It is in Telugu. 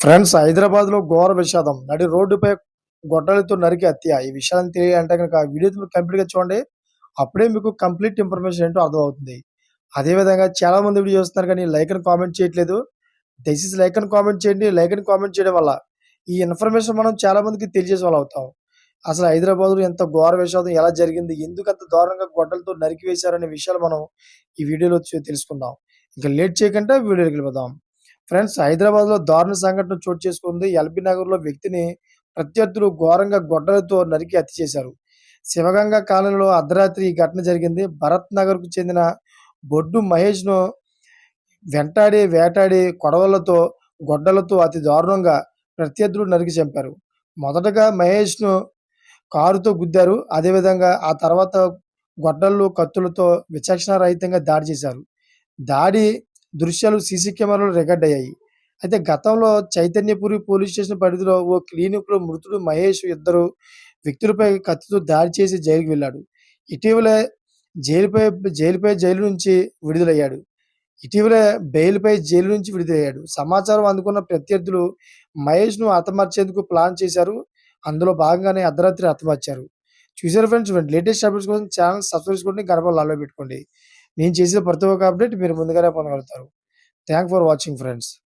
ఫ్రెండ్స్, హైదరాబాద్‌లో ఘోర విషాదం. నడి రోడ్డుపై గొడ్డలితో నరికి హత్య. ఈ విషయాన్ని తెలియాలంటే గనక వీడియో కంప్లీట్‌గా చూడండి. అప్పుడే మీకు కంప్లీట్ ఇన్ఫర్మేషన్ ఏంటో అర్థమవుతుంది. అదే విధంగా చాలామంది వీడియో చూస్తున్నారు కానీ లైక్ అండ్ కామెంట్ చేయట్లేదు. దయచేసి లైక్ అండ్ కామెంట్ చేయండి. లైక్ అండ్ కామెంట్ చేయడం వల్ల ఈ ఇన్ఫర్మేషన్ మనం చాలా మందికి తెలియజేసే వాళ్ళం అవుతాం. అసలు హైదరాబాద్‌లో ఎంత ఘోర విషాదం ఎలా జరిగింది? ఎందుకంత దారుణంగా గొడ్డలతో నరికివేశారనే విషయాలు మనం ఈ వీడియోలో తెలుసుకుందాం. ఇక లేట్ చేయకుండా వీడియోలోకి వెళ్ళిపోదాం. ఫ్రెండ్స్, హైదరాబాద్‌లో దారుణ సంఘటన చోటు చేసుకుంది. ఎల్బీ నగర్‌లో వ్యక్తిని ప్రత్యర్థులు ఘోరంగా గొడ్డలతో నరికి హత్య చేశారు. శివగంగ కాలనీలో అర్ధరాత్రి ఈ ఘటన జరిగింది. భరత్ నగర్‌కు చెందిన బొడ్డు మహేష్‌ను వేటాడి కొడవళ్లతో, గొడ్డలతో అతి దారుణంగా ప్రత్యర్థులు నరికి చంపారు. మొదటగా మహేష్‌ను కారుతో గుద్దారు. అదేవిధంగా ఆ తర్వాత గొడ్డళ్ళు, కత్తులతో విచక్షణారహితంగా దాడి చేశారు. దాడి దృశ్యాలు సీసీ కెమెరాలో రికార్డయ్యాయి. అయితే గతంలో చైతన్యపురి పోలీస్ స్టేషన్ పరిధిలో ఓ క్లినిక్‌లో మృతుడు మహేష్ ఇద్దరు వ్యక్తులపై కత్తితో దాడి చేసి జైలుకి వెళ్ళాడు. ఇటీవలే జైలుపై జైలు నుంచి విడుదలయ్యాడు. ఇటీవలే జైలు నుంచి విడుదలయ్యాడు. సమాచారం అందుకున్న ప్రత్యర్థులు మహేష్‌ను హతమార్చేందుకు ప్లాన్ చేశారు. అందులో భాగంగానే అర్ధరాత్రి హతమార్చారు. చూసారా ఫ్రెండ్స్, లేటెస్ట్ అప్డేట్స్ కోసం ఛానెల్ సబ్స్క్రైబ్ చేసుకోండి. గడప ఆల్‌లో పెట్టుకోండి. నేను చేసే ప్రతి ఒక్క అప్డేట్ మీరు ముందుగానే పొందగలుగుతారు. Thanks for watching friends.